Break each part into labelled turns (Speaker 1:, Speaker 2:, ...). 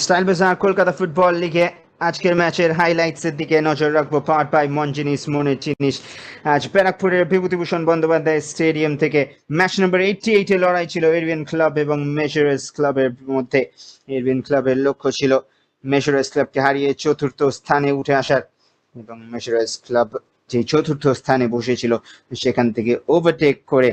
Speaker 1: Style বাজার Kolkata football লিগে আজকের ম্যাচের হাইলাইটসের দিকে নজর রাখবো। পাওয়ার বাই মনজিনিস, মনের জিনিস। আজ ব্যারাকপুরের বিভূতিভূষণ বন্দ্যোপাধ্যায় স্টেডিয়াম থেকে ম্যাচ নম্বর 88 এ লড়াই ছিল এরবিএন ক্লাব এবং মেজরেস ক্লাবের মধ্যে। এরবিএন ক্লাবের লক্ষ্য ছিল মেজরেস ক্লাবকে হারিয়ে চতুর্থ স্থানে উঠে আসার, এবং মেজরেস ক্লাব যে চতুর্থ স্থানে বসেছিল সেখান থেকে ওভারটেক করে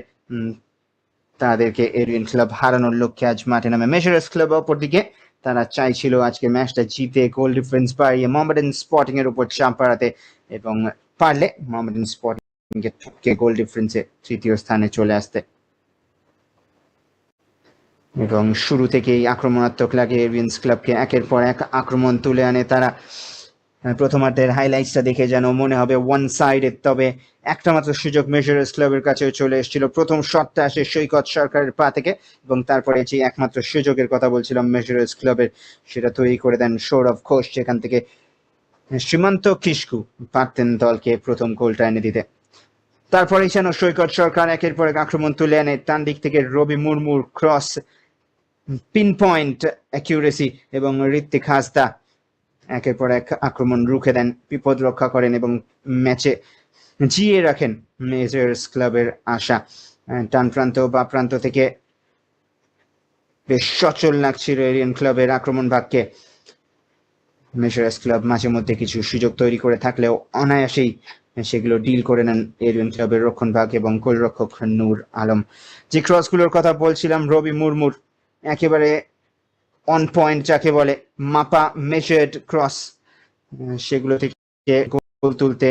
Speaker 1: তাদেরকে এরবিএন ক্লাব হারানোর লক্ষ্যে আজ মাঠে নামে মেজরেস ক্লাব। অপরদিকে তারা চাইছিল আজকে ম্যাচটা জিতে গোল ডিফারেন্স বাড়িয়ে মোহামেডান স্পোর্টিং এর উপর চাপ বাড়াতে, এবং পারলে মোহামেডান স্পোর্টিং কে ঠুকে গোল ডিফারেন্সে তৃতীয় স্থানে চলে আসতে। এবং শুরু থেকেই আক্রমণাত্মক লাগে এরবিএন ক্লাবকে, একের পর এক আক্রমণ তুলে আনে তারা। প্রথমার্ধের হাইলাইটসটা দেখে যেন মনে হবে ওয়ান সাইডেড, তবে একটা মাত্র সুযোগ মেজরেস ক্লাবের কাছেও চলে এসেছিল। প্রথম শটটা আসে সৈকত সরকারের পা থেকে, এবং তারপরে যে একমাত্র সুযোগের কথা বলছিলাম মেজরেস ক্লাবের, সেটা তৈরি করে দেন সৌরভ ঘোষ, যেখান থেকে সীমান্ত কিস্কু পারতেন দলকে প্রথম গোলটা এনে দিতে। তারপরে যেন সৈকত সরকার একের পর এক আক্রমণ তুলে আনে। ডান দিক থেকে রবি মুর্মুর ক্রস, পিন পয়েন্ট অ্যাকিউরেসি, এবং ঋত্বিক হাসদা একের পর এক আক্রমণ রুখে দেন, বিপদ রক্ষা করেন এবং ম্যাচে জিয়ে রাখেন মেজর্স ক্লাবের আশা। ডান প্রান্ত বা প্রান্ত থেকে বেশ সচল লাগছিল এরিয়ান ক্লাবের আক্রমণ ভাগকে। মেজর্স ক্লাব মাঝে মধ্যে কিছু সুযোগ তৈরি করে থাকলেও অনায়াসেই সেগুলো ডিল করে নেন এরিয়ান ক্লাবের রক্ষণ ভাগ এবং গোলরক্ষক নূর আলম। যে ক্রসগুলোর কথা বলছিলাম রবি মুর্মুর, একেবারে অন পয়েন্ট যাকে বলে, মাপা মেজার্ড ক্রস, সেগুলো থেকে গোল তুলতে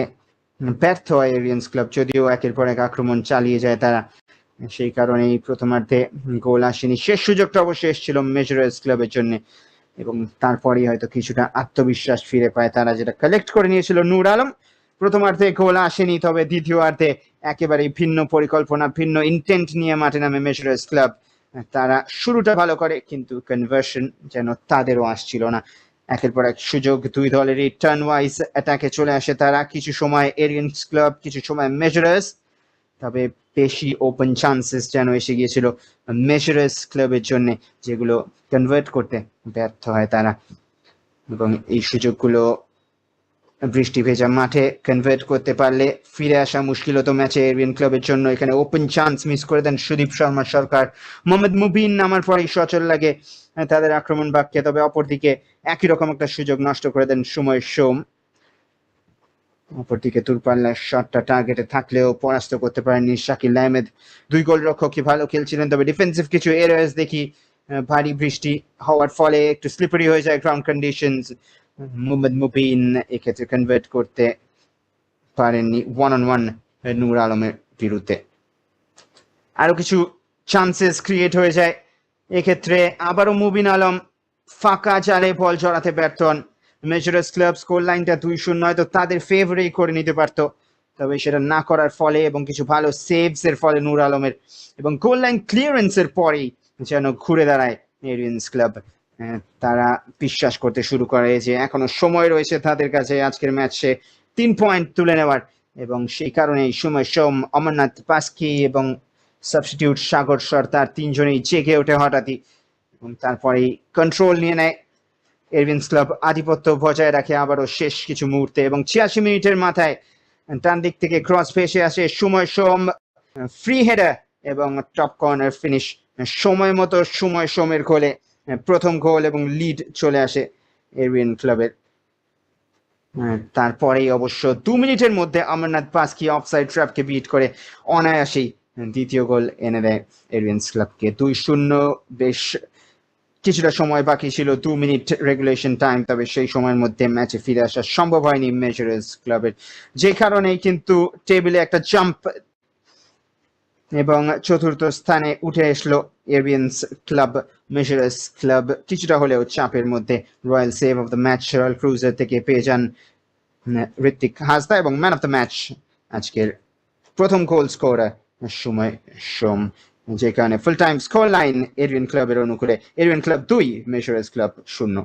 Speaker 1: ব্যর্থ হয় এরিয়ান্স ক্লাব, যদিও একের পর এক আক্রমণ চালিয়ে যায় তারা। সেই কারণেই প্রথমার্ধে গোল আসেনি। শেষ সুযোগটা অবশ্যই এসেছিল মেজরেস ক্লাবের জন্য, এবং তারপরেই হয়তো কিছুটা আত্মবিশ্বাস ফিরে পায় তারা, যেটা কালেক্ট করে নিয়েছিল নূর আলম। প্রথমার্ধে গোল আসেনি, তবে দ্বিতীয়ার্ধে একেবারেই ভিন্ন পরিকল্পনা, ভিন্ন ইন্টেন্ট নিয়ে মাঠে নামে মেজরেস ক্লাব। তারা শুরুটা ভালো করে, কিন্তু কনভার্সন যেন তাদেরও আসছিল না। একের পর এক সুযোগ দুই দলেরই টার্ন ওয়াইজ অ্যাটাকে চলে আসে তারা, কিছু সময় এরিয়ান্স ক্লাব, কিছু সময় মেজরেস, তবে বেশি ওপেন চান্সেস যেন এসে গিয়েছিল মেজরেস ক্লাবের জন্য, যেগুলো কনভার্ট করতে ব্যর্থ হয় তারা। এবং এই সুযোগগুলো বৃষ্টি ভেজা মাঠে কনভার্ট করতে পারলে ফিরে আসা মুশকিল হতো ম্যাচে এরবিএন ক্লাবের জন্য। এখানে ওপেন চান্স মিস করে দেন সুদীপ শর্মা সরকার। মোহাম্মদ মুবিন নামার পরেই সচল লাগে তাদের আক্রমণ ভাগকে, তবে অপরদিকে একই রকম একটা সুযোগ নষ্ট করে দেন সময় সোম। অপরদিকে দূরপাল্লার শটটা টার্গেটে থাকলেও পরাস্ত করতে পারেননি শাকিল আহমেদ। দুই গোলরক্ষকই ভালো খেলছিলেন, তবে ডিফেন্সিভ কিছু এরার্স দেখি। ভারী বৃষ্টি হওয়ার ফলে একটু স্লিপারি হয়ে যায় গ্রাউন্ড কন্ডিশনস। মোহাম্মদ মুবিন এক্ষেত্রে কনভার্ট করতে পারেননি ওয়ান অন ওয়ান নূর আলমের বিরুদ্ধে। আরো কিছু চান্সেস ক্রিয়েট হয়ে যায় এক্ষেত্রে, আবারও মুবিন আলম ফাঁকা জালে বল জড়াতে ব্যর্থ হন। মেজরেস ক্লাব স্কোর লাইনটা 2-0 হয়তো তাদের ফেভারেই করে নিতে পারত, তবে সেটা না করার ফলে এবং কিছু ভালো সেভস এর ফলে নূর আলমের, এবং গোল লাইন ক্লিয়ারেন্স এর পরেই যেন ঘুরে দাঁড়ায় এরিয়ান্স ক্লাব। তারা বিশ্বাস করতে শুরু করে যে এখনো সময় রয়েছে তাদের কাছে আজকের ম্যাচে 3 পয়েন্ট তুলে নেওয়ার, এবং সেই কারণেই সময় সোম, অমরনাথ পাস্কি এবং সাবস্টিটিউট সাগর সর্দার তিনজনেই জেগে ওঠে হঠাৎই, এবং তারপরেই কন্ট্রোল নিয়ে নেয় এরবিএন ক্লাব, আধিপত্য বজায় রাখে আবারও শেষ কিছু মুহূর্তে। এবং 86 মিনিটের মাথায় ডান দিক থেকে ক্রস ভেসে আসে সময় সোম, ফ্রি হেডার এবং টপ কর্নার ফিনিশ। সময় মতো সময় সোমের গোলে প্রথম গোল এবং লিড চলে আসে এরবিএন ক্লাবের। তারপরেই অবশ্য 2 মিনিটের মধ্যে অমরনাথ পাস্কি অফসাইড ট্র্যাপকে বিট করে অনায়াসেই দ্বিতীয় গোল এনে দেয় এরবিএন ক্লাবকে 2-0। বেশ কিছুটা সময় বাকি ছিল, 2 মিনিট রেগুলেশন টাইম, তবে সেই সময়ের মধ্যে ম্যাচে ফিরে আসা সম্ভব হয়নি মেজরেস ক্লাবের, যে কারণেই কিন্তু টেবিলে একটা জাম্প এবং চতুর্থ স্থানে উঠে আসলো এরবিএনস ক্লাব। মেজরেস ক্লাব কিছুটা হলেও চাপের মধ্যে। Royal save of the match royal cruiser থেকে পেয়ে যান ঋত্বিক হাসদা, এবং ম্যান অফ দ্য ম্যাচ আজকের প্রথম গোল স্কোরার সময় সোম, যে কারণে ফুল টাইম স্কোর লাইন এরবিএন ক্লাবের অনুকূলে এরবিএন ক্লাব 2 মেজরেস ক্লাব 0।